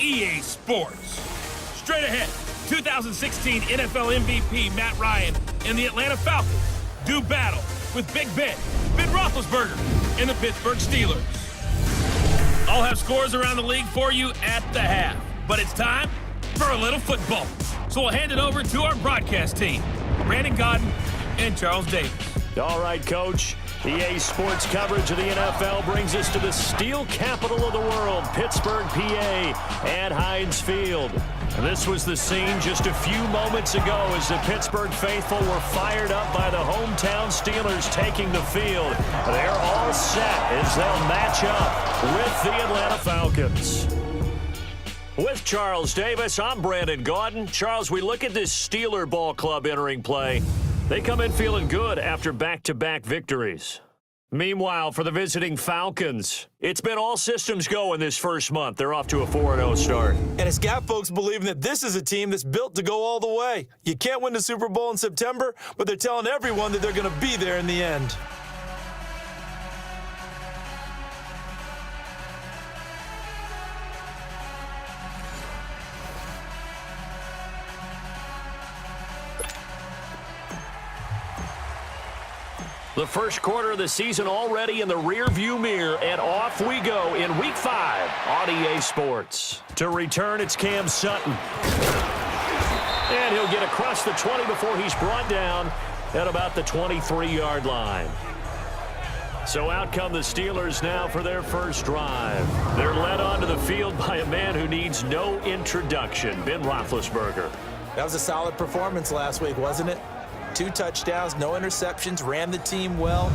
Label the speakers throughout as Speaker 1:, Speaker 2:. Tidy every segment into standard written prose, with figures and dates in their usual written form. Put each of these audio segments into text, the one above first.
Speaker 1: EA Sports. Straight ahead, 2016 NFL MVP Matt Ryan and the Atlanta Falcons do battle with Big Ben Roethlisberger, and the Pittsburgh Steelers. I'll have scores around the league for you at the half, but it's time for a little football. So we'll hand it over to our broadcast team, Brandon Godden and Charles Davis.
Speaker 2: All right, Coach. EA Sports coverage of the NFL brings us to the steel capital of the world, Pittsburgh, PA, at Heinz Field. And this was the scene just a few moments ago as the Pittsburgh faithful were fired up by the hometown Steelers taking the field. They're all set as they'll match up with the Atlanta Falcons. With Charles Davis, I'm Brandon Gaudin. Charles, we look at this Steeler ball club entering play. They come in feeling good after back-to-back victories. Meanwhile, for the visiting Falcons, it's been all systems go in this first month. They're off to a 4-0 start.
Speaker 3: And it's got folks believing that this is a team that's built to go all the way. You can't win the Super Bowl in September, but they're telling everyone that they're going to be there in the end.
Speaker 2: The first quarter of the season already in the rear-view mirror, and off we go in Week 5 on EA Sports. To return, it's Cam Sutton. And he'll get across the 20 before he's brought down at about the 23-yard line. So out come the Steelers now for their first drive. They're led onto the field by a man who needs no introduction, Ben Roethlisberger.
Speaker 3: That was a solid performance last week, wasn't it? 2 touchdowns, no interceptions, ran the team well,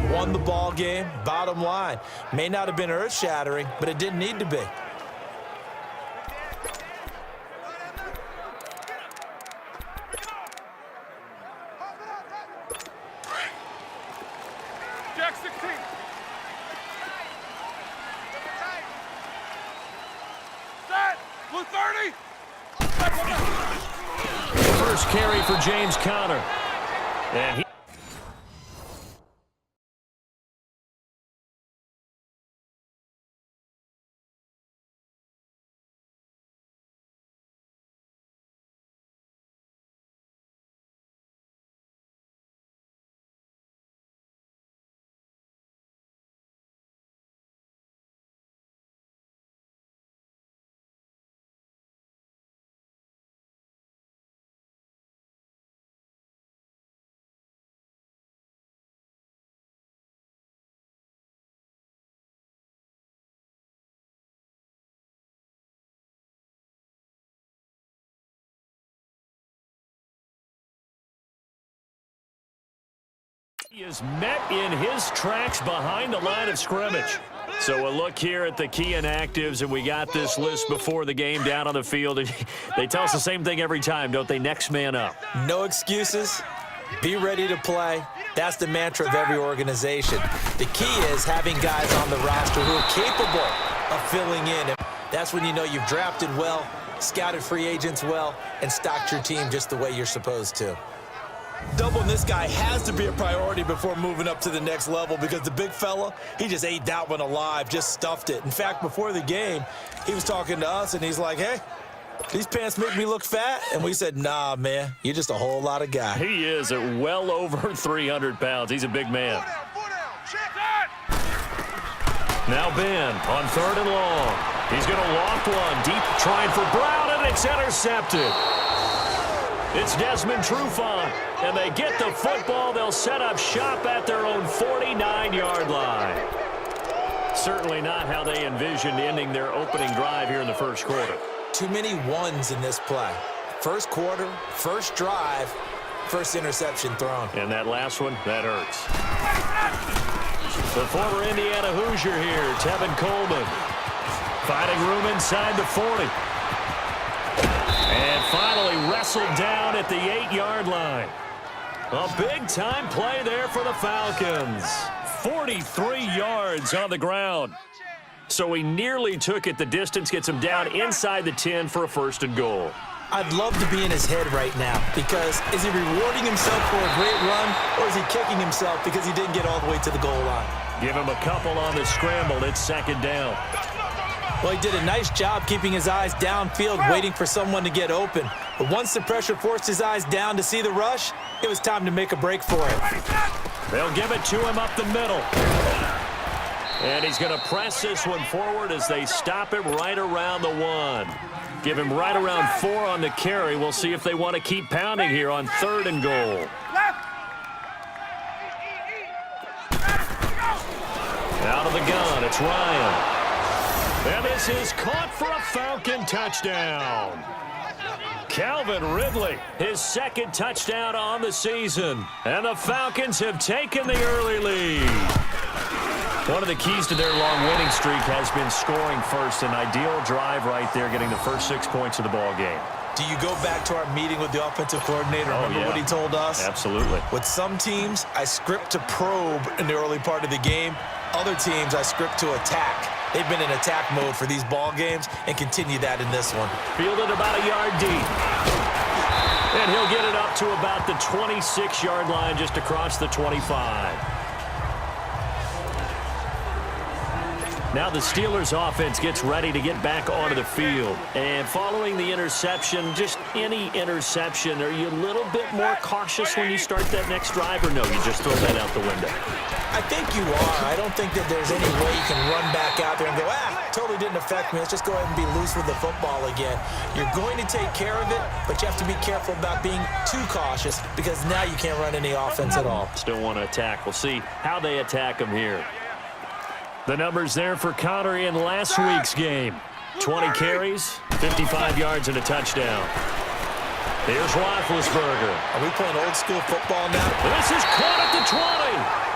Speaker 3: won the ball game. Bottom line, may not have been earth-shattering, but it didn't need to be.
Speaker 4: Jack 16. Set. Blue 30.
Speaker 2: First carry for James Conner. And he is met in his tracks behind the line of scrimmage. So a look here at the key inactives, and we got this list before the game down on the field. They tell us the same thing every time, don't they? Next man up.
Speaker 3: No excuses. Be ready to play. That's the mantra of every organization. The key is having guys on the roster who are capable of filling in. That's when you know you've drafted well, scouted free agents well, and stocked your team just the way you're supposed to. Doubling this guy has to be a priority before moving up to the next level because the big fella, he just ate that one alive, just stuffed it. In fact, before the game, he was talking to us, and he's like, hey, these pants make me look fat? And we said, nah, man, you're just a whole lot of guy.
Speaker 2: He is at well over 300 pounds. He's a big man. Now Ben on 3rd and long. He's going to loft one deep, trying for Brown, and it's intercepted. It's Desmond Trufant, and they get the football. They'll set up shop at their own 49-yard line. Certainly not how they envisioned ending their opening drive here in the first quarter.
Speaker 3: Too many ones in this play. First quarter, first drive, first interception thrown.
Speaker 2: And that last one, that hurts. The former Indiana Hoosier here, Tevin Coleman. Finding room inside the 40. And finally wrestled down at the 8-yard line. A big-time play there for the Falcons. 43 yards on the ground. So he nearly took it the distance, gets him down inside the 10 for a 1st and goal.
Speaker 3: I'd love to be in his head right now because is he rewarding himself for a great run or is he kicking himself because he didn't get all the way to the goal line?
Speaker 2: Give him a couple on the scramble. It's 2nd down.
Speaker 3: Well, he did a nice job keeping his eyes downfield, waiting for someone to get open. But once the pressure forced his eyes down to see the rush, it was time to make a break for him.
Speaker 2: They'll give it to him up the middle. And he's going to press this one forward as they stop him right around the 1. Give him right around 4 on the carry. We'll see if they want to keep pounding here on 3rd and goal. Out of the gun, it's Ryan. And this is caught for a Falcon touchdown. Calvin Ridley, his 2nd touchdown on the season. And the Falcons have taken the early lead. One of the keys to their long winning streak has been scoring first. An ideal drive right there, getting the first 6 points of the ball game.
Speaker 3: Do you go back to our meeting with the offensive coordinator? Remember what he told us?
Speaker 2: Absolutely.
Speaker 3: With some teams, I script to probe in the early part of the game. Other teams, I script to attack. They've been in attack mode for these ball games and continue that in this one.
Speaker 2: Fielded about a yard deep. And he'll get it up to about the 26-yard line, just across the 25. Now the Steelers offense gets ready to get back onto the field. And following the interception, just any interception, are you a little bit more cautious when you start that next drive, or no, you just throw that out the window?
Speaker 3: I think you are. I don't think that there's any way you can run back out there and go, totally didn't affect me. Let's just go ahead and be loose with the football again. You're going to take care of it, but you have to be careful about being too cautious because now you can't run any offense at all.
Speaker 2: Still want to attack. We'll see how they attack him here. The numbers there for Connor in last week's game. 20 carries, 55 yards, and a touchdown. Here's Roethlisberger.
Speaker 3: Are we playing old school football now?
Speaker 2: This is caught at the 20.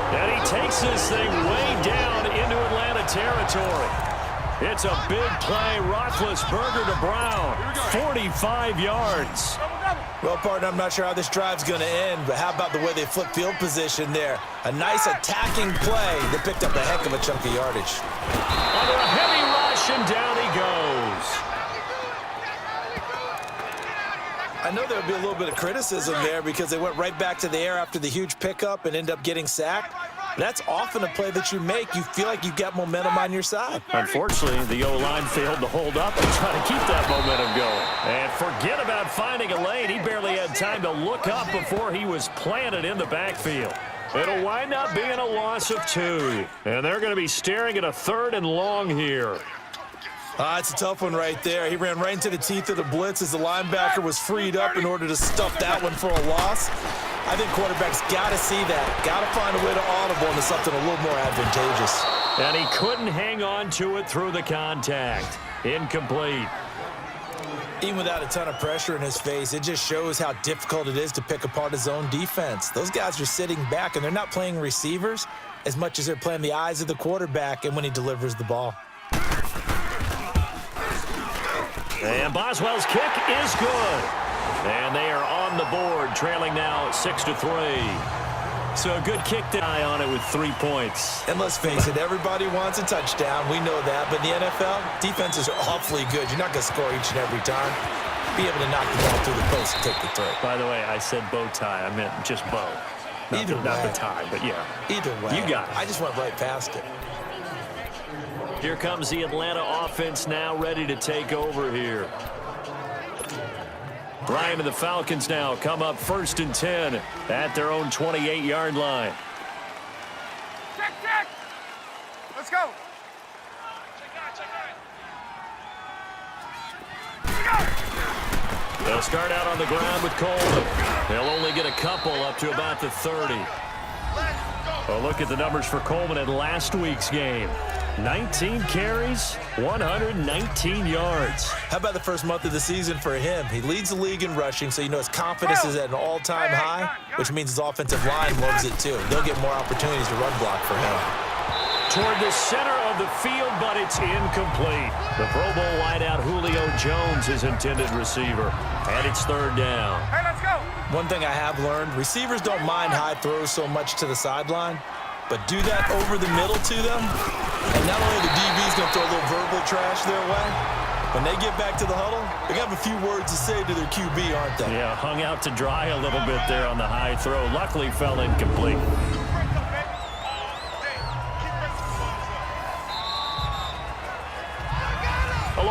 Speaker 2: And he takes this thing way down into Atlanta territory. It's a big play. Roethlisberger to Brown. 45 yards.
Speaker 3: Well, partner, I'm not sure how this drive's going to end, but how about the way they flip field position there? A nice attacking play that picked up a heck of a chunk of yardage.
Speaker 2: Under a heavy rush, and down he goes.
Speaker 3: I know there'll be a little bit of criticism there because they went right back to the air after the huge pickup and end up getting sacked. That's often a play that you make. You feel like you've got momentum on your side.
Speaker 2: Unfortunately, the O-line failed to hold up and try to keep that momentum going. And forget about finding a lane. He barely had time to look up before he was planted in the backfield. It'll wind up being a loss of 2. And they're going to be staring at a 3rd and long here.
Speaker 3: It's a tough one right there. He ran right into the teeth of the blitz as the linebacker was freed up in order to stuff that one for a loss. I think quarterbacks got to see that. Got to find a way to audible into something a little more advantageous.
Speaker 2: And he couldn't hang on to it through the contact. Incomplete.
Speaker 3: Even without a ton of pressure in his face, it just shows how difficult it is to pick apart his own defense. Those guys are sitting back, and they're not playing receivers as much as they're playing the eyes of the quarterback and when he delivers the ball.
Speaker 2: And Boswell's kick is good. And they are on the board, trailing now 6-3. So a good kick to eye on it with 3 points.
Speaker 3: And let's face it, everybody wants a touchdown. We know that. But in the NFL, defenses are awfully good. You're not going to score each and every time. Be able to knock the ball through the post and take the throw.
Speaker 2: By the way, I said bow tie. I meant just bow. Not the tie, but yeah.
Speaker 3: Either way.
Speaker 2: You got it.
Speaker 3: I just went right past it.
Speaker 2: Here comes the Atlanta offense now ready to take over here. Ryan and the Falcons now come up 1st and 10 at their own 28-yard line.
Speaker 4: Check. Let's go.
Speaker 2: They'll start out on the ground with Coleman. They'll only get a couple up to about the 30. Well, look at the numbers for Coleman in last week's game. 19 carries, 119 yards.
Speaker 3: How about the first month of the season for him? He leads the league in rushing, so you know his confidence is at an all-time high, which means his offensive line loves it too. They'll get more opportunities to run block for him.
Speaker 2: Toward the center of the field, but it's incomplete. The Pro Bowl wideout Julio Jones is intended receiver, and it's 3rd down.
Speaker 4: Hey, let's go.
Speaker 3: One thing I have learned, receivers don't mind high throws so much to the sideline, but do that over the middle to them, and not only are the DBs going to throw a little verbal trash their way, when they get back to the huddle, they have a few words to say to their QB, aren't they?
Speaker 2: Yeah, hung out to dry a little bit there on the high throw. Luckily fell incomplete.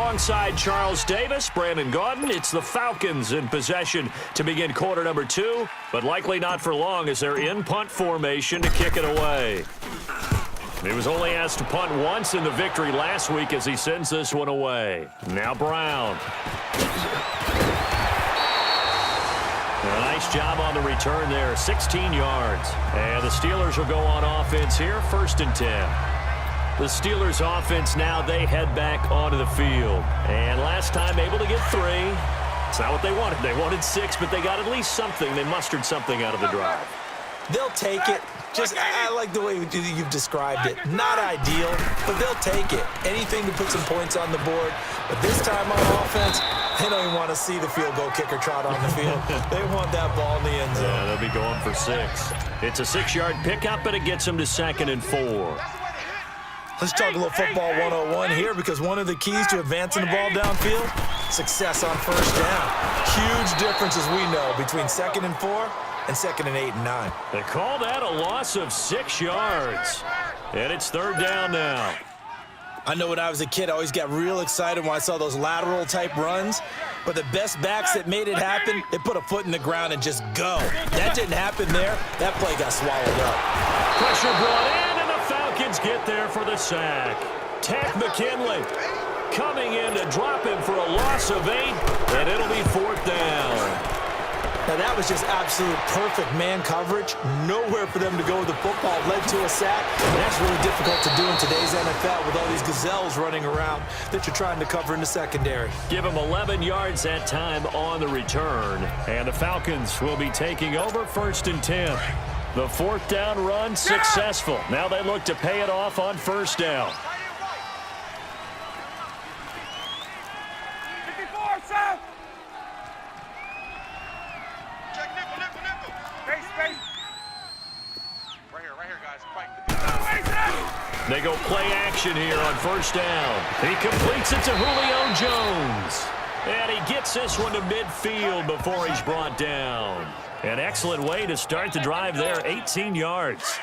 Speaker 2: alongside Charles Davis, Brandon Gaudin. It's the Falcons in possession to begin quarter number 2, but likely not for long as they're in punt formation to kick it away. He was only asked to punt once in the victory last week as he sends this one away. Now Brown. A nice job on the return there, 16 yards. And the Steelers will go on offense here, 1st and 10. The Steelers offense now, they head back onto the field. And last time able to get 3. It's not what they wanted. They wanted 6, but they got at least something. They mustered something out of the drive.
Speaker 3: They'll take it. I like the way you've described it. Not ideal, but they'll take it. Anything to put some points on the board. But this time on offense, they don't even want to see the field goal kicker trot on the field. They want that ball in the end zone.
Speaker 2: Yeah, they'll be going for 6. It's a 6-yard pickup, and it gets them to 2nd and 4.
Speaker 3: Let's talk a little football 101 here, because one of the keys to advancing the ball downfield, success on 1st down. Huge difference, as we know, between 2nd and 4 and 2nd and 8 and 9.
Speaker 2: They call that a loss of 6 yards. And it's 3rd down now.
Speaker 3: I know when I was a kid, I always got real excited when I saw those lateral-type runs. But the best backs that made it happen, they put a foot in the ground and just go. That didn't happen there. That play got swallowed up.
Speaker 2: Pressure brought in, and the Falcons get there for the sack. Ted McKinley coming in to drop him for a loss of 8, and it'll be 4th down.
Speaker 3: Now, that was just absolute perfect man coverage. Nowhere for them to go with the football. Led to a sack. And that's really difficult to do in today's NFL with all these gazelles running around that you're trying to cover in the secondary.
Speaker 2: Give them 11 yards that time on the return. And the Falcons will be taking over 1st and 10. The 4th down run successful. Now they look to pay it off on 1st down. They go play action here on 1st down. He completes it to Julio Jones. And he gets this one to midfield before he's brought down. An excellent way to start the drive there, 18 yards.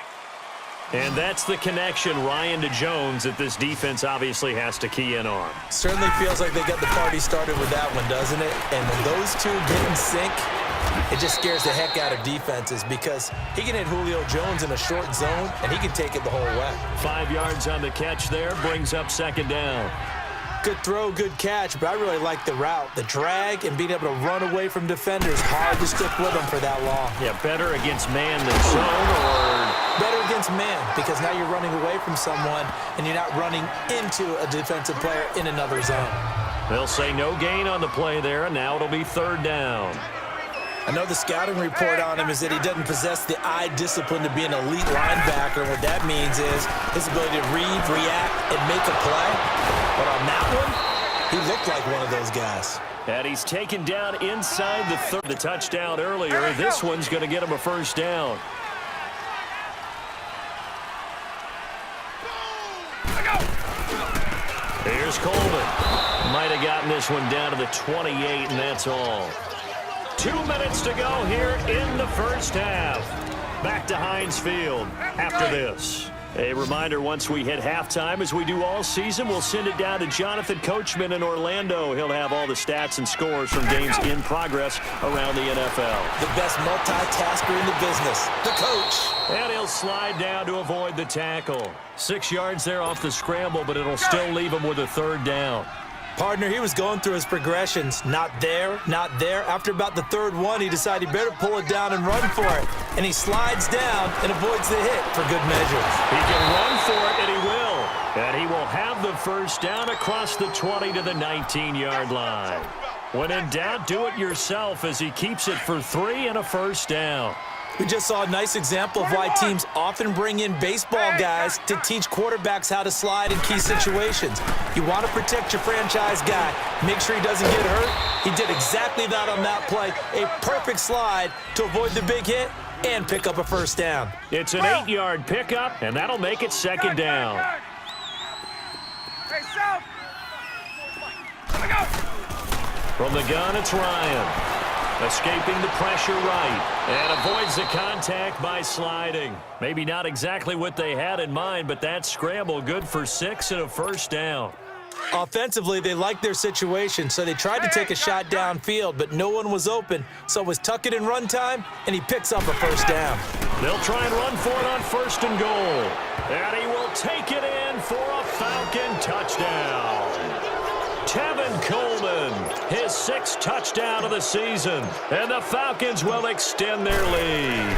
Speaker 2: And that's the connection, Ryan, to Jones, that this defense obviously has to key in on.
Speaker 3: Certainly feels like they got the party started with that one, doesn't it? And when those two get in sync, it just scares the heck out of defenses, because he can hit Julio Jones in a short zone, and he can take it the whole way.
Speaker 2: 5 yards on the catch there, brings up 2nd down.
Speaker 3: Good throw, good catch, but I really like the route. The drag and being able to run away from defenders, hard to stick with them for that long.
Speaker 2: Yeah, better against man than zone, or
Speaker 3: better against man, because now you're running away from someone and you're not running into a defensive player in another zone.
Speaker 2: They'll say no gain on the play there, and now it'll be 3rd down.
Speaker 3: I know the scouting report on him is that he doesn't possess the eye discipline to be an elite linebacker. What that means is his ability to read, react, and make a play. But on that one, he looked like one of those guys.
Speaker 2: And he's taken down inside the touchdown earlier. This one's going to get him a 1st down. Here's Coleman. Might have gotten this one down to the 28, and that's all. 2 minutes to go here in the 1st half. Back to Heinz Field after this. A reminder, once we hit halftime, as we do all season, we'll send it down to Jonathan Coachman in Orlando. He'll have all the stats and scores from games in progress around the NFL.
Speaker 3: The best multitasker in the business, the coach.
Speaker 2: And he'll slide down to avoid the tackle. 6 yards there off the scramble, but it'll still leave him with a 3rd down.
Speaker 3: Partner, he was going through his progressions. Not there, not there. After about the 3rd one, he decided he better pull it down and run for it. And he slides down and avoids the hit for good measure.
Speaker 2: He can run for it, and he will. And he will have the 1st down across the 20 to the 19-yard line. When in doubt, do it yourself as he keeps it for 3 and a 1st down.
Speaker 3: We just saw a nice example of why teams often bring in baseball guys to teach quarterbacks how to slide in key situations. You want to protect your franchise guy. Make sure he doesn't get hurt. He did exactly that on that play. A perfect slide to avoid the big hit and pick up a 1st down.
Speaker 2: It's an 8-yard pickup, and that'll make it 2nd down. From the gun, it's Ryan. Escaping the pressure right, and avoids the contact by sliding. Maybe not exactly what they had in mind, but that scramble good for 6 and a 1st down.
Speaker 3: Offensively, they liked their situation, so they tried to take a shot downfield, but no one was open. So it was tuck it and run time, and he picks up a first down.
Speaker 2: They'll try and run for it on 1st and goal. And he will take it in for a Falcon touchdown. Tevin Coleman, his 6th touchdown of the season. And the Falcons will extend their lead.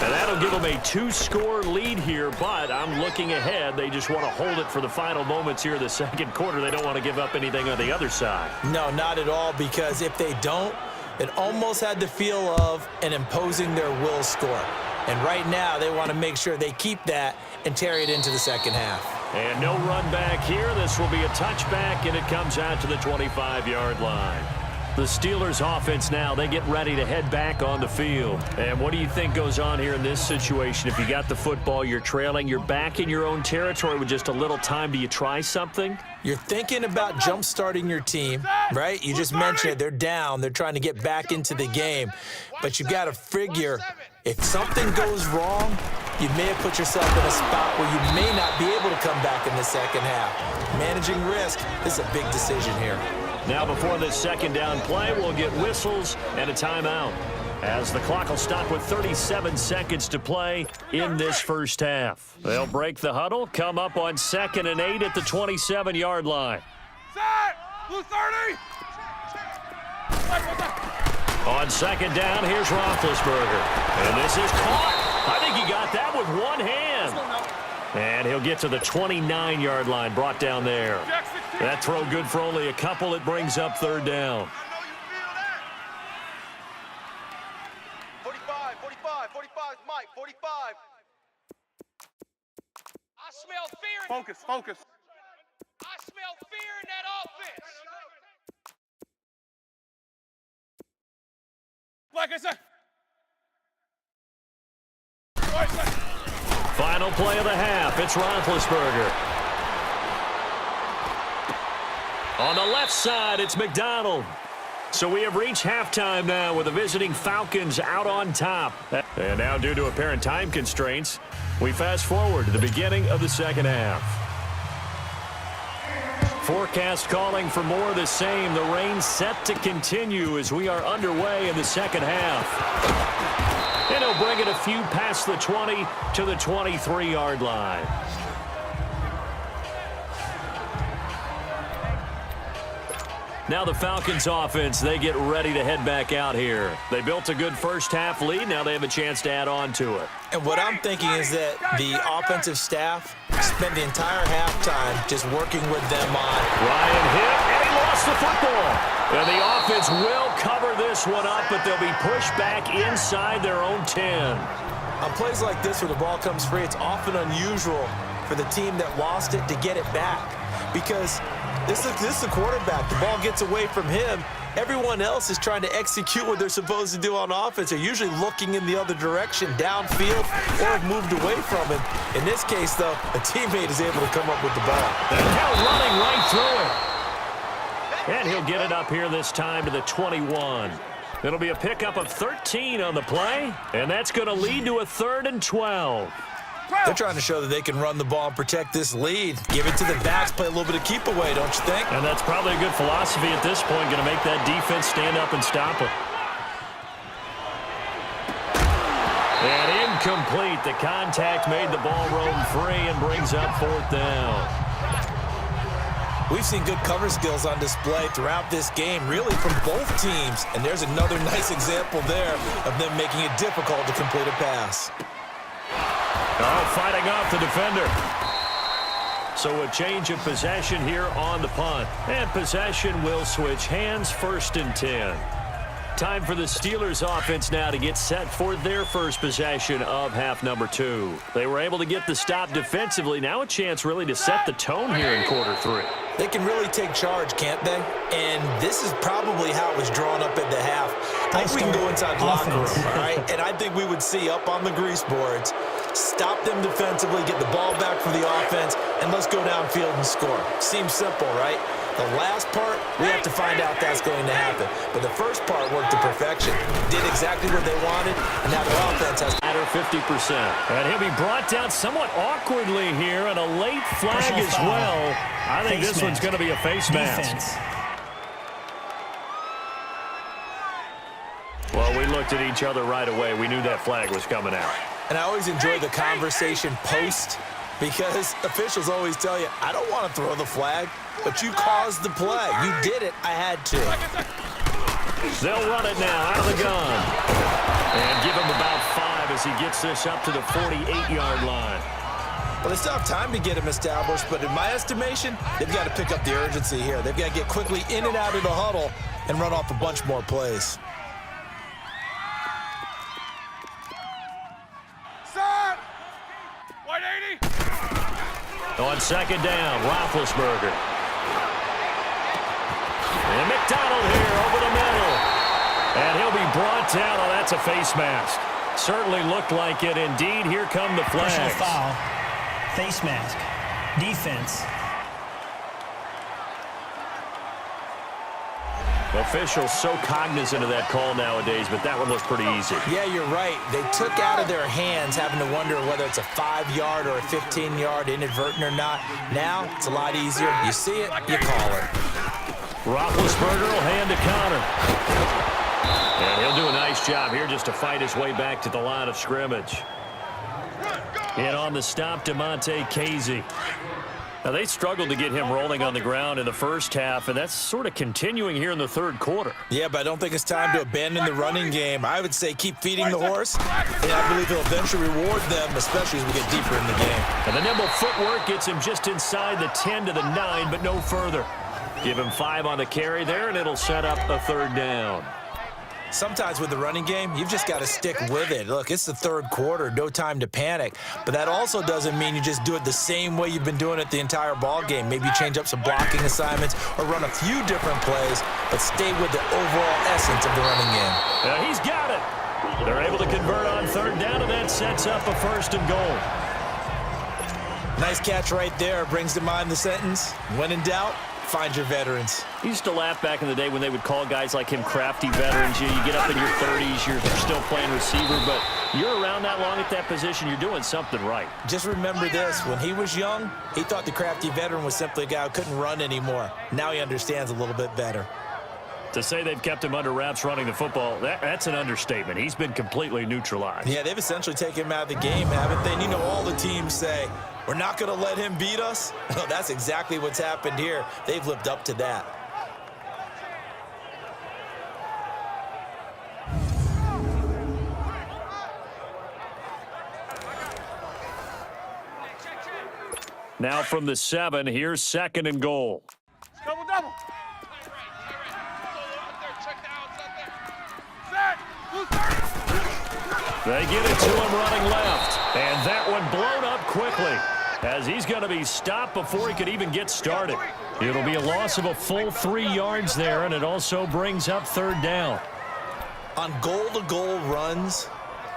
Speaker 2: And that'll give them a 2-score lead here, but I'm looking ahead. They just want to hold it for the final moments here of the 2nd quarter. They don't want to give up anything on the other side.
Speaker 3: No, not at all, because if they don't, it almost had the feel of an imposing their will score. And right now, they want to make sure they keep that and carry it into the 2nd half.
Speaker 2: And no run back here. This will be a touchback, and it comes out to the 25-yard line. The Steelers offense now, they get ready to head back on the field. And what do you think goes on here in this situation? If you got the football, you're trailing, you're back in your own territory with just a little time. Do you try something?
Speaker 3: You're thinking about jump-starting your team, right? You just mentioned it. They're down. They're trying to get back into the game. But you got to figure if something goes wrong, you may have put yourself in a spot where you may not be able to come back in the 2nd half. Managing risk is a big decision here.
Speaker 2: Now before this 2nd down play, we'll get whistles and a timeout, as the clock will stop with 37 seconds to play in this 1st half. They'll break the huddle, come up on 2nd and 8 at the 27-yard line.
Speaker 4: Set! Blue 30!
Speaker 2: On 2nd down, here's Roethlisberger. And this is caught. I think he got that with one hand. And he'll get to the 29-yard line, brought down there. That throw good for only a couple. It brings up 3rd down.
Speaker 4: 45, 45, Mike, 45.
Speaker 5: I smell fear.
Speaker 4: Focus.
Speaker 5: I smell fear in that offense.
Speaker 4: Like I said.
Speaker 2: Final play of the half. It's Roethlisberger. On the left side, it's McDonald. So we have reached halftime now with the visiting Falcons out on top. And now, due to apparent time constraints, we fast forward to the beginning of the 2nd half. Forecast calling for more of the same. The rain set to continue as we are underway in the 2nd half. And he'll bring it a few past the 20 to the 23-yard line. Now the Falcons offense, they get ready to head back out here. They built a good 1st half lead. Now they have a chance to add on to it.
Speaker 3: And what I'm thinking is that the offensive staff spent the entire halftime just working with them on.
Speaker 2: Ryan hit, and he lost the football. And the offense will cover this one up, but they'll be pushed back inside their own 10.
Speaker 3: On plays like this where the ball comes free, it's often unusual for the team that lost it to get it back. Because this is the quarterback. The ball gets away from him. Everyone else is trying to execute what they're supposed to do on offense. They're usually looking in the other direction, downfield, or have moved away from it. In this case, though, a teammate is able to come up with the ball.
Speaker 2: And now running right through it. And he'll get it up here this time to the 21. It'll be a pickup of 13 on the play, and that's going to lead to a 3rd and 12.
Speaker 3: They're trying to show that they can run the ball and protect this lead. Give it to the backs, play a little bit of keep away, don't you think?
Speaker 2: And that's probably a good philosophy at this point, going to make that defense stand up and stop it. And incomplete. The contact made the ball roam free and brings up 4th down.
Speaker 3: We've seen good cover skills on display throughout this game, really from both teams. And there's another nice example there of them making it difficult to complete a pass.
Speaker 2: Oh, fighting off the defender. So a change of possession here on the punt. And possession will switch hands, 1st and 10. Time for the Steelers offense now to get set for their first possession of half number 2. They were able to get the stop defensively. Now a chance really to set the tone here in quarter 3.
Speaker 3: They can really take charge, can't they? And this is probably how it was drawn up at the half. I think we can go inside the locker room, all right? And I think we would see up on the grease boards, stop them defensively, get the ball back for the offense, and let's go downfield and score. Seems simple, right? The last part, we have to find out that's going to happen. But the first part worked to perfection. Did exactly what they wanted, and now their offense has
Speaker 2: At 50%. And he'll be brought down somewhat awkwardly here, and a late flag as well. I think this one's going to be a face mask. Well, we looked at each other right away. We knew that flag was coming out.
Speaker 3: And I always enjoy the conversation post, because officials always tell you, I don't want to throw the flag, but you caused the play. You did it. I had to.
Speaker 2: They'll run it now out of the gun. And give him about 5 as he gets this up to the 48-yard line.
Speaker 3: Well, they still have time to get him established, but in my estimation, they've got to pick up the urgency here. They've got to get quickly in and out of the huddle and run off a bunch more plays.
Speaker 2: On second down, Roethlisberger. And McDonald here over the middle. And he'll be brought down. Oh, that's a face mask. Certainly looked like it. Indeed, here come the flags.
Speaker 6: Personal foul, face mask, defense.
Speaker 2: Officials so cognizant of that call nowadays, but that one looks pretty easy.
Speaker 3: Yeah, you're right. They took out of their hands having to wonder whether it's a 5-yard or a 15-yard inadvertent or not. Now, it's a lot easier. You see it, you call it.
Speaker 2: Roethlisberger will hand to Connor. And he'll do a nice job here just to fight his way back to the line of scrimmage. And on the stop, DeMonte Casey. Now, they struggled to get him rolling on the ground in the first half, and that's sort of continuing here in the third quarter.
Speaker 3: Yeah, but I don't think it's time to abandon the running game. I would say keep feeding the horse, and I believe he'll eventually reward them, especially as we get deeper in the game.
Speaker 2: And the nimble footwork gets him just inside the 10 to the 9, but no further. Give him 5 on the carry there, and it'll set up a third down.
Speaker 3: Sometimes with the running game, you've just got to stick with it. Look, it's the third quarter, no time to panic. But that also doesn't mean you just do it the same way you've been doing it the entire ball game. Maybe change up some blocking assignments or run a few different plays, but stay with the overall essence of the running game.
Speaker 2: He's got it. They're able to convert on third down, and that sets up a 1st and goal.
Speaker 3: Nice catch right there. Brings to mind the sentence, when in doubt, find your veterans.
Speaker 2: I used to laugh back in the day when they would call guys like him crafty veterans. You get up in your 30s, you're still playing receiver, but you're around that long at that position, you're doing something right.
Speaker 3: Just remember this, when he was young, he thought the crafty veteran was simply a guy who couldn't run anymore. Now he understands a little bit better.
Speaker 2: To say they've kept him under wraps running the football, that's an understatement. He's been completely neutralized.
Speaker 3: Yeah, they've essentially taken him out of the game, haven't they? And you know, all the teams say, we're not going to let him beat us. Well, that's exactly what's happened here. They've lived up to that.
Speaker 2: Now from the 7, here's 2nd and goal.
Speaker 4: Double, double.
Speaker 2: They get it to him running left. And that one blown up quickly as he's going to be stopped before he could even get started. It'll be a loss of a full 3 yards there, and it also brings up 3rd down.
Speaker 3: On goal-to-goal runs,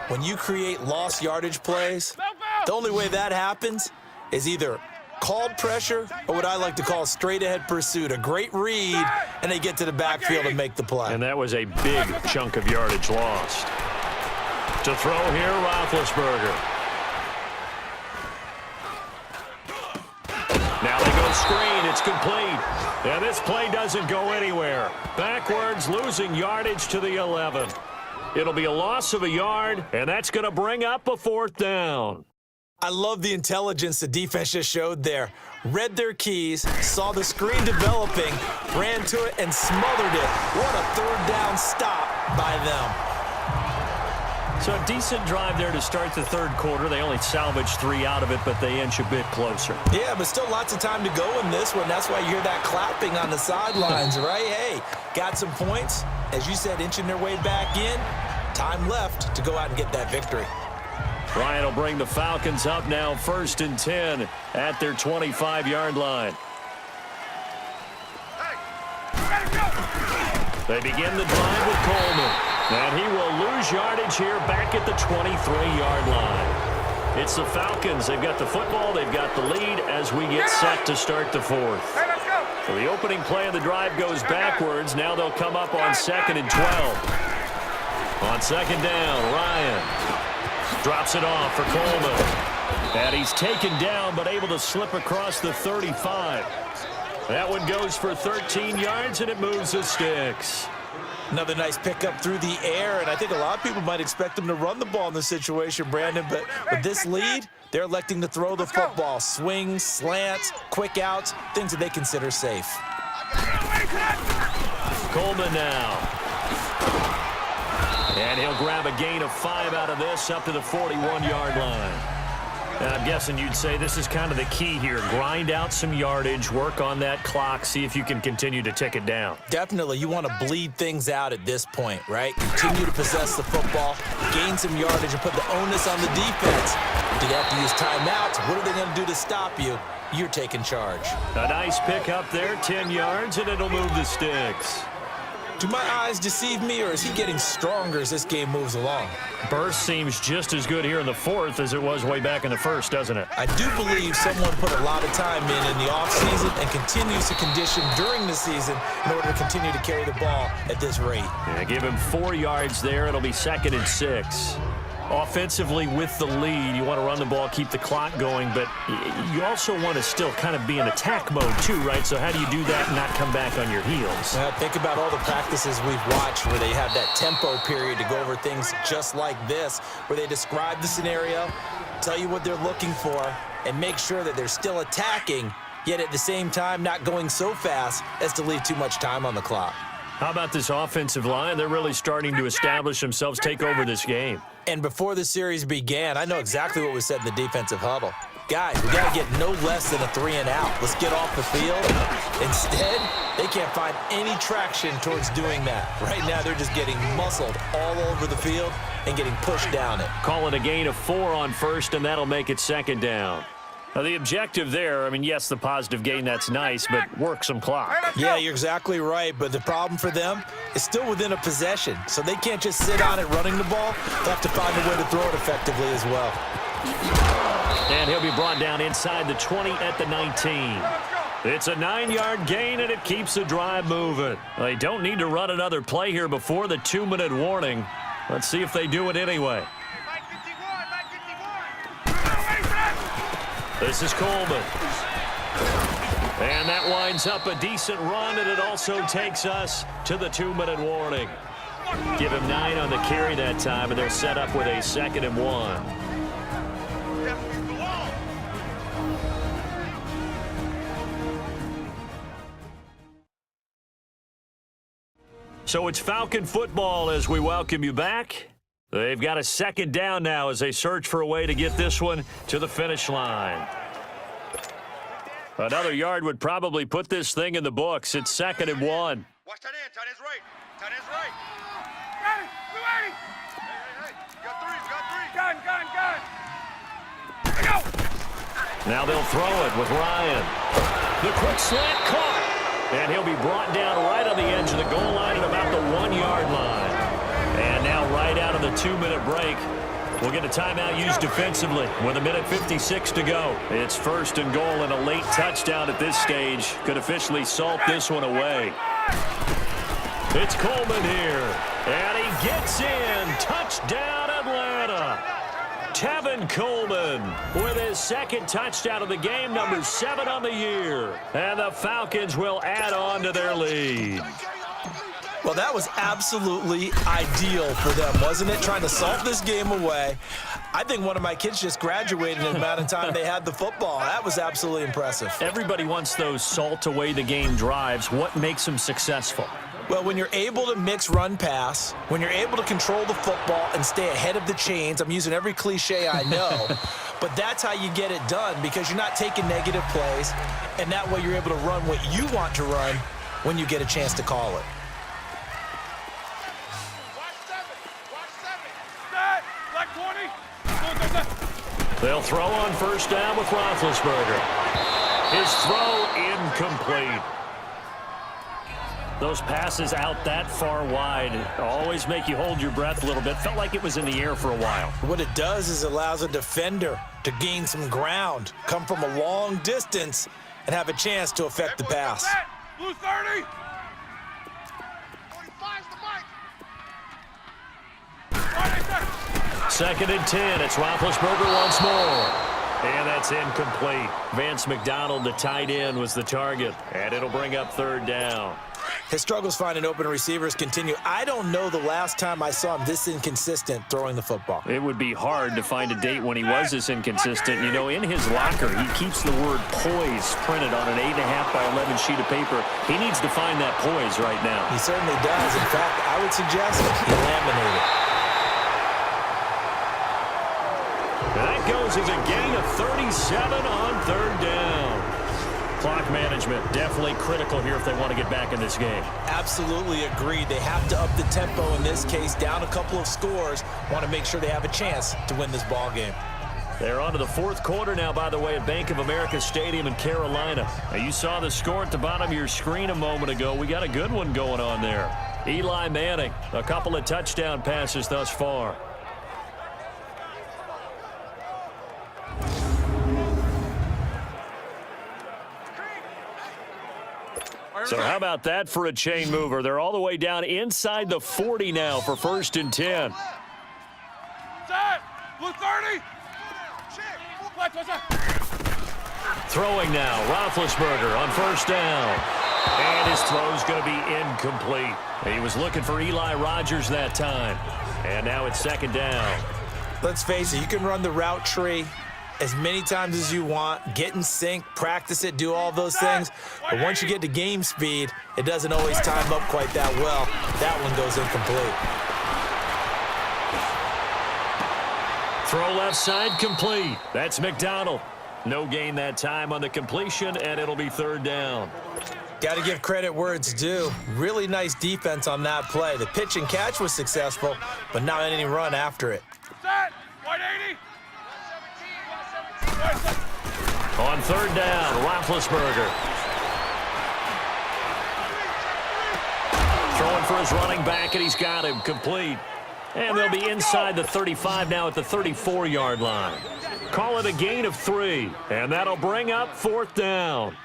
Speaker 3: when you create lost yardage plays, the only way that happens is either called pressure or what I like to call straight-ahead pursuit. A great read, and they get to the backfield and make the play.
Speaker 2: And that was a big chunk of yardage lost. To throw here, Roethlisberger. Now they go screen. It's complete. And this play doesn't go anywhere. Backwards, losing yardage to the 11. It'll be a loss of a yard, and that's going to bring up a 4th down.
Speaker 3: I love the intelligence the defense just showed there. Read their keys, saw the screen developing, ran to it, and smothered it. What a 3rd down stop by them.
Speaker 2: So a decent drive there to start the 3rd quarter. They only salvaged 3 out of it, but they inch a bit closer.
Speaker 3: Yeah, but still lots of time to go in this one. That's why you hear that clapping on the sidelines, right? Hey, got some points. As you said, inching their way back in. Time left to go out and get that victory.
Speaker 2: Ryan will bring the Falcons up now 1st and 10 at their 25-yard line. They begin the drive with Coleman. And he will lose yardage here back at the 23-yard line. It's the Falcons. They've got the football. They've got the lead as we get set to start the 4th.
Speaker 4: Hey, let's go.
Speaker 2: So the opening play of the drive goes backwards. Now they'll come up on 2nd and 12. On 2nd down, Ryan drops it off for Coleman. And he's taken down but able to slip across the 35. That one goes for 13 yards, and it moves the sticks.
Speaker 3: Another nice pickup through the air, and I think a lot of people might expect them to run the ball in this situation, Brandon, but with this lead, they're electing to throw the football. Swings, slants, quick outs, things that they consider safe.
Speaker 2: Coleman now. And he'll grab a gain of 5 out of this up to the 41-yard line. And I'm guessing you'd say this is kind of the key here. Grind out some yardage, work on that clock, see if you can continue to tick it down.
Speaker 3: Definitely. You want to bleed things out at this point, right? Continue to possess the football, gain some yardage, and put the onus on the defense. Do they have to use timeouts? What are they going to do to stop you? You're taking charge.
Speaker 2: A nice pick up there, 10 yards, and it'll move the sticks.
Speaker 3: Do my eyes deceive me, or is he getting stronger as this game moves along?
Speaker 2: Burst seems just as good here in the fourth as it was way back in the first, doesn't it?
Speaker 3: I do believe someone put a lot of time in the offseason and continues to condition during the season in order to continue to carry the ball at this rate.
Speaker 2: Yeah, give him 4 yards there. It'll be 2nd and 6. Offensively with the lead, you want to run the ball, keep the clock going, but you also want to still kind of be in attack mode too, right? So how do you do that and not come back on your heels?
Speaker 3: Think about all the practices we've watched where they have that tempo period to go over things just like this, where they describe the scenario, tell you what they're looking for, and make sure that they're still attacking, yet at the same time not going so fast as to leave too much time on the clock.
Speaker 2: How about this offensive line? They're really starting to establish themselves, take over this game.
Speaker 3: And before the series began, I know exactly what was said in the defensive huddle. Guys, we got to get no less than a 3-and-out. Let's get off the field. Instead, they can't find any traction towards doing that. Right now, they're just getting muscled all over the field and getting pushed down it.
Speaker 2: Call it a gain of 4 on first, and that'll make it 2nd down. Now, the objective there, I mean, yes, the positive gain, that's nice, but work some clock.
Speaker 3: Yeah, you're exactly right, but the problem for them is still within a possession, so they can't just sit on it running the ball. They have to find a way to throw it effectively as well.
Speaker 2: And he'll be brought down inside the 20 at the 19. It's a 9-yard gain, and it keeps the drive moving. They don't need to run another play here before the 2-minute warning. Let's see if they do it anyway. This is Coleman. And that winds up a decent run, and it also takes us to the 2-minute warning. Give him 9 on the carry that time, and they're set up with a 2nd and 1. So it's Falcon football as we welcome you back. They've got a 2nd down now as they search for a way to get this one to the finish line. Another yard would probably put this thing in the books. It's 2nd and 1.
Speaker 4: Watch tight end. Tight end's right. Tight end's right. Ready. 280. Hey. Got 3. Gun. Here we go.
Speaker 2: Now they'll throw it with Ryan. The quick slant caught. And he'll be brought down right on the edge of the goal line at about the 1-yard line. And now right out of the 2-minute break, we'll get a timeout used defensively with 1:56 to go. It's 1st and goal, and a late touchdown at this stage could officially salt this one away. It's Coleman here, and he gets in. Touchdown, Atlanta. Tevin Coleman with his 2nd touchdown of the game, number 7 on the year. And the Falcons will add on to their lead.
Speaker 3: Well, that was absolutely ideal for them, wasn't it? Trying to salt this game away. I think one of my kids just graduated in the amount of time they had the football. That was absolutely impressive.
Speaker 2: Everybody wants those salt away the game drives. What makes them successful?
Speaker 3: Well, when you're able to mix run-pass, when you're able to control the football and stay ahead of the chains, I'm using every cliche I know, but that's how you get it done because you're not taking negative plays, and that way you're able to run what you want to run when you get a chance to call it.
Speaker 2: They'll throw on 1st down with Roethlisberger. His throw incomplete. Those passes out that far wide always make you hold your breath a little bit. Felt like it was in the air for a while.
Speaker 3: What it does is it allows a defender to gain some ground, come from a long distance, and have a chance to affect the pass.
Speaker 4: Blue 30. 45's the mic.
Speaker 2: 2nd and 10. It's Roethlisberger once more. And that's incomplete. Vance McDonald, the tight end, was the target. And it'll bring up 3rd down.
Speaker 3: His struggles finding open receivers continue. I don't know the last time I saw him this inconsistent throwing the football.
Speaker 2: It would be hard to find a date when he was this inconsistent. You know, in his locker, he keeps the word poise printed on an 8.5 by 11 sheet of paper. He needs to find that poise right now.
Speaker 3: He certainly does. In fact, I would suggest he laminated it.
Speaker 2: That goes as a gain of 37 on 3rd down. Clock management definitely critical here if they want to get back in this game.
Speaker 3: Absolutely agreed. They have to up the tempo in this case, down a couple of scores. Want to make sure they have a chance to win this ball game.
Speaker 2: They're on to the 4th quarter now, by the way, at Bank of America Stadium in Carolina. Now, you saw the score at the bottom of your screen a moment ago. We got a good one going on there. Eli Manning, a couple of touchdown passes thus far. So how about that for a chain mover? They're all the way down inside the 40 now for 1st and 10.
Speaker 4: Set. Blue 30.
Speaker 2: Throwing now, Roethlisberger on 1st down. And his throw's going to be incomplete. He was looking for Eli Rogers that time. And now it's 2nd down.
Speaker 3: Let's face it, you can run the route tree as many times as you want, get in sync, practice it, do all those things. But once you get to game speed, it doesn't always time up quite that well. That one goes incomplete.
Speaker 2: Throw left side complete. That's McDonald. No gain that time on the completion, and it'll be 3rd down.
Speaker 3: Got to give credit where it's due. Really nice defense on that play. The pitch and catch was successful, but not any run after it.
Speaker 4: Set. 180.
Speaker 2: On 3rd down, Roethlisberger. Throwing for his running back, and he's got him complete. And they'll be inside the 35 now at the 34-yard line. Call it a gain of 3, and that'll bring up 4th down.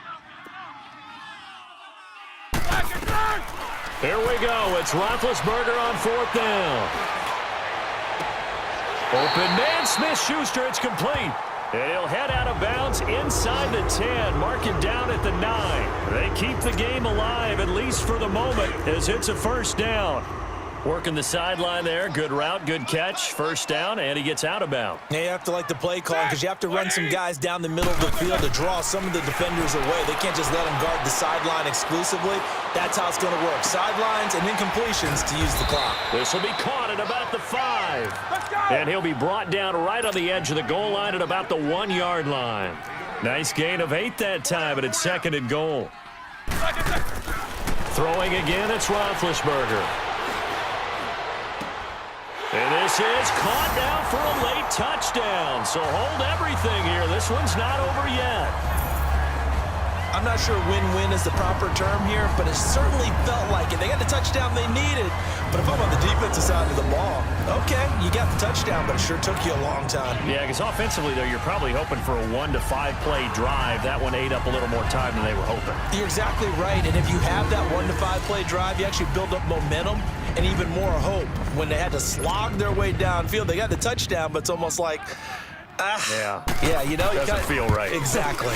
Speaker 2: Here we go. It's Roethlisberger on 4th down. Open man, Smith-Schuster. It's complete. And he'll head out of bounds inside the 10, mark it down at the 9. They keep the game alive, at least for the moment, as it's a 1st down. Working the sideline there. Good route, good catch. 1st down, and he gets out of bounds.
Speaker 3: Yeah, you have to like the play call because you have to run some guys down the middle of the field to draw some of the defenders away. They can't just let them guard the sideline exclusively. That's how it's going to work. Sidelines and incompletions to use the clock.
Speaker 2: This will be caught at about the 5. And he'll be brought down right on the edge of the goal line at about the 1-yard line. Nice gain of 8 that time, but it's 2nd and goal. Throwing again, it's Roethlisberger. And this is caught now for a late touchdown. So hold everything here. This one's not over yet.
Speaker 3: I'm not sure win-win is the proper term here, but it certainly felt like it. They got the touchdown they needed, but if I'm on the defensive side of the ball, okay, you got the touchdown, but it sure took you a long time.
Speaker 2: Yeah, because offensively, though, you're probably hoping for a 1 to 5 play drive. That one ate up a little more time than they were hoping.
Speaker 3: You're exactly right, and if you have that 1 to 5 play drive, you actually build up momentum and even more hope. When they had to slog their way downfield, they got the touchdown, but it's almost like, yeah, you know,
Speaker 2: doesn't feel right.
Speaker 3: Exactly.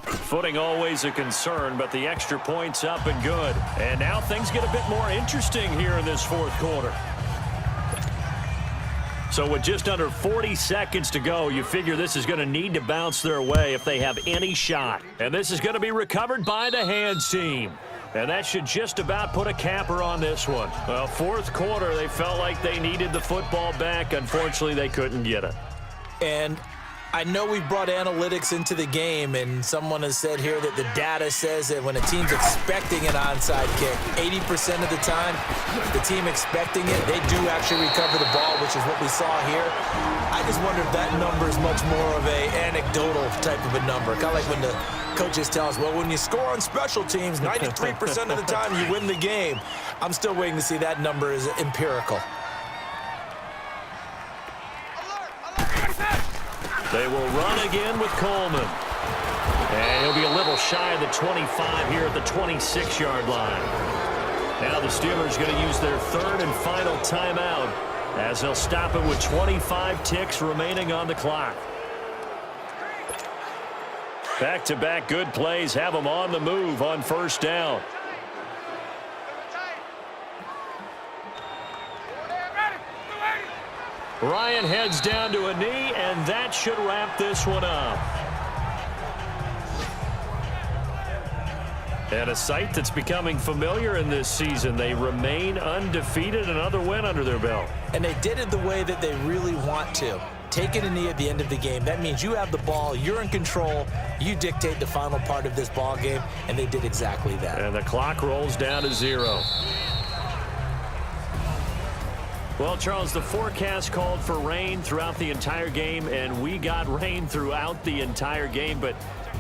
Speaker 2: Footing always a concern, but the extra point's up and good. And now things get a bit more interesting here in this 4th quarter. So with just under 40 seconds to go, you figure this is going to need to bounce their way if they have any shot. And this is going to be recovered by the hands team. And that should just about put a capper on this one. Well, 4th quarter, they felt like they needed the football back. Unfortunately, they couldn't get it.
Speaker 3: And I know we brought analytics into the game, and someone has said here that the data says that when a team's expecting an onside kick, 80% of the time, the team expecting it, they do actually recover the ball, which is what we saw here. I just wonder if that number is much more of a anecdotal type of a number. Kind of like when the coaches tell us, well, when you score on special teams, 93% of the time you win the game. I'm still waiting to see that number is empirical.
Speaker 2: They will run again with Coleman. And he'll be a little shy of the 25 here at the 26-yard line. Now the Steelers going to use their third and final timeout as they'll stop it with 25 ticks remaining on the clock. Back-to-back good plays have them on the move on first down. Ryan heads down to a knee, and that should wrap this one up. And a sight that's becoming familiar in this season. They remain undefeated, another win under their belt.
Speaker 3: And they did it the way that they really want to. Taking a knee at the end of the game, that means you have the ball, you're in control, you dictate the final part of this ball game, and they did exactly that.
Speaker 2: And the clock rolls down to 0. Well, Charles, the forecast called for rain throughout the entire game, and we got rain throughout the entire game. But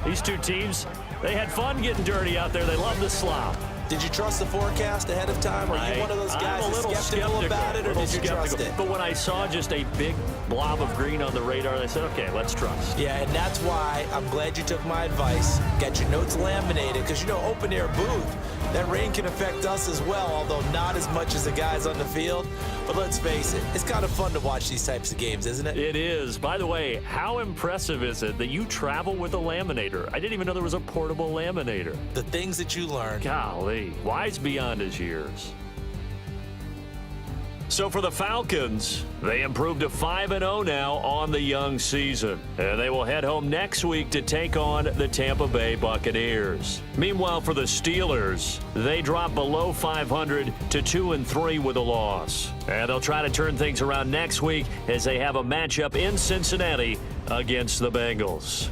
Speaker 2: these two teams, they had fun getting dirty out there. They love the slop.
Speaker 3: Did you trust the forecast ahead of time? Are you one of those guys that's skeptical about it, or did you trust it?
Speaker 2: But when I saw just a big blob of green on the radar, I said, okay, let's trust.
Speaker 3: Yeah, and that's why I'm glad you took my advice. Get your notes laminated, because, you know, open-air booth, that rain can affect us as well, although not as much as the guys on the field. But let's face it, it's kind of fun to watch these types of games, isn't it?
Speaker 2: It is. By the way, how impressive is it that you travel with a laminator? I didn't even know there was a portable laminator.
Speaker 3: The things that you learn.
Speaker 2: Golly, wise beyond his years. So for the Falcons, they improved to 5-0 now on the young season. And they will head home next week to take on the Tampa Bay Buccaneers. Meanwhile, for the Steelers, they drop below 500 to 2-3 with a loss. And they'll try to turn things around next week as they have a matchup in Cincinnati against the Bengals.